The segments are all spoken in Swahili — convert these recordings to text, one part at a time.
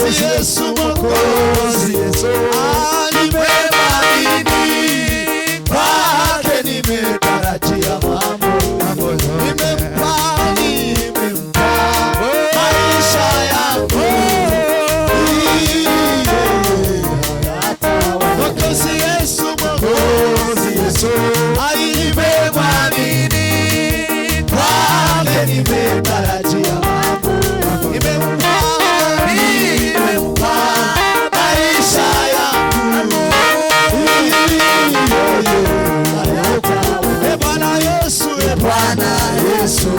Yesu Mwokozi, Yesu nimemwamini, kwake nimetarajia mambo, nimempa maisha yangu. Mwokozi Yesu Mwokozi, Yesu nimemwamini, kwake nimetarajia mambo, nimempa maisha yangu. Bwana Yesu, Bwana Yesu,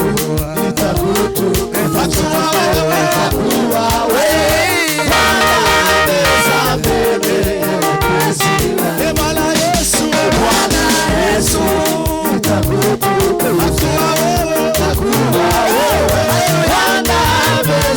nitakutukuza wewe, kuwa wewe Bwana mbele ya Bwana Yesu, Bwana Yesu, nitakutukuza wewe, kuwa wewe Bwana mbele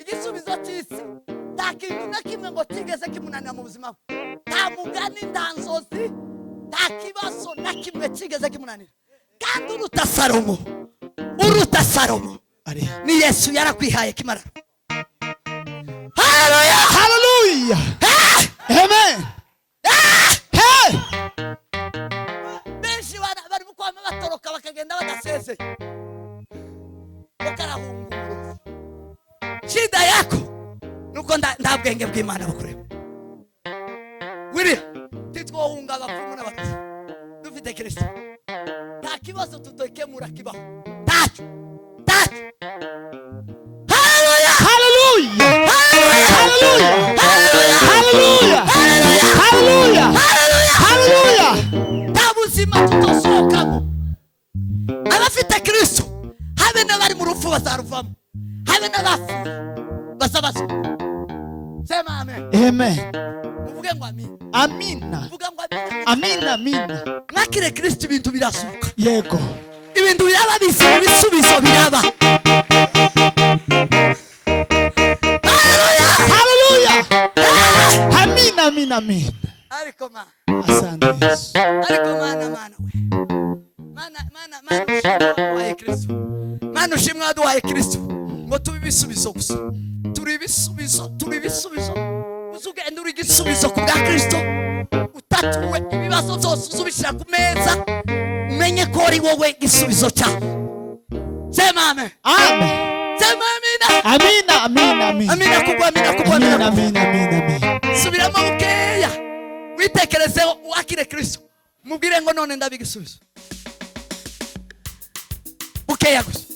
igisubizo cy'isi nta kintu na kimwe ngo kigeze kimunanira mu buzima bwe. Nta mugani, nta nzozi, nta kibazo na kimwe kigeze kimunanira. Kandi uruta Salomo ni Yesu yarakwihaye kimara. Haleluya, Hallelujah. Amen. benshi bari mukwama batoroka bakagenda badasezeye bakarahungura. Shida yako nuko nta bwenge bw'Imana bukureba. Wiri titwohunga abapfumu n'abarozi dufite Kristo. Nta kibazo tutokemura kibaho. Tacho. Haleluya, Hallelujah. Hallelujah. Hallelujah. Hallelujah. Hallelujah. Tabuzima tutosokamo. Abafite Kristo habe n'abari mu rupfu bazaruvamo, habe n'abapfuye bazabazo. Sema amen. Amen. Uvuge ngo amen. Amina. Uvuge ngo amen. Amina, amina. Nakire Kristo ibintu birasuka. Yego. Ibintu biraba bisubizo biraba. Hallelujah. Amina, amina, amina. Ariko ma. Asante Yesu. Ariko mana we. Mana ushimwa Kristo. Mana ushimwa duhaye Kristo. Ngo tubibisubizo gusa. Turi ibisubizo. Uzugenda uri igisubizo ku bwa Kristo. Utatuwe ibibazo byose uzubishira ku meza. Umenye ko ari wowe igisubizo cyawe. Sema amen. Amen. Sema amina. Amina, amina, amina. Amina kubwa. Amina, amina, amina. Subiramo bukeya. Witekerezeho wakire Kristo. Mubwire ngo none ndabigisubizo. Bukeya gusa.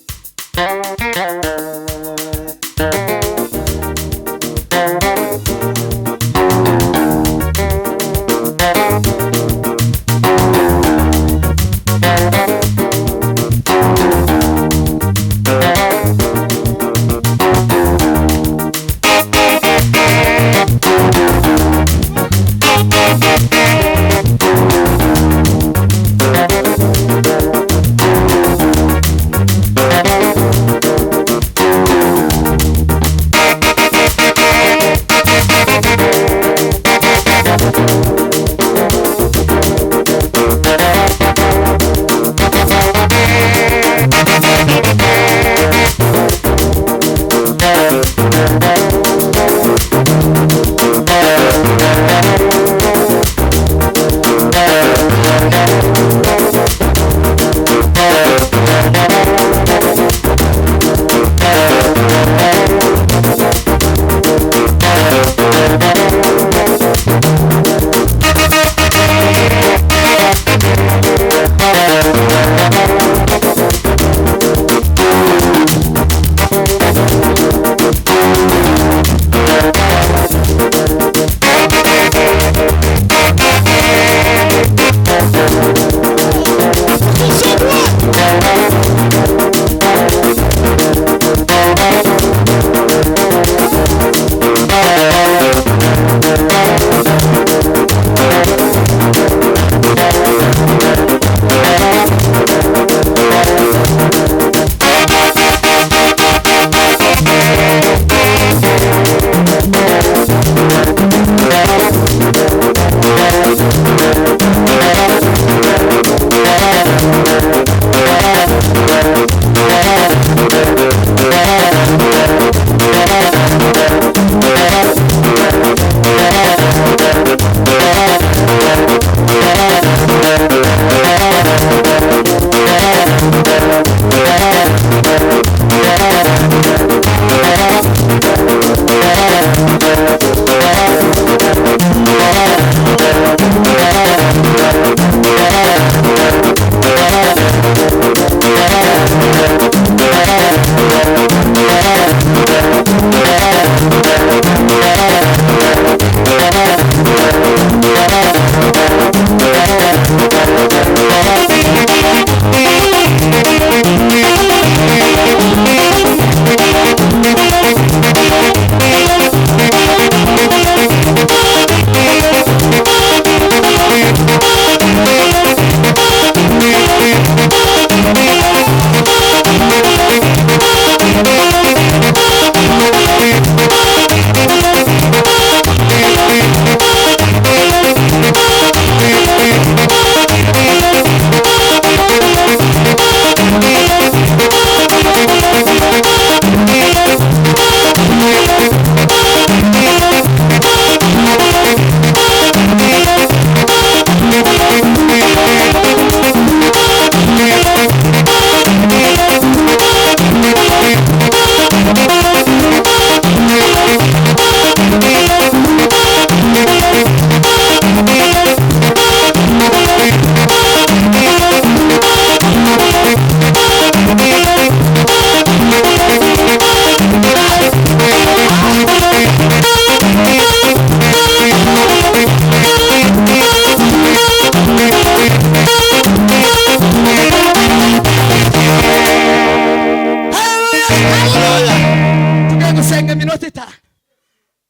iminota itanu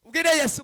ubwire Yesu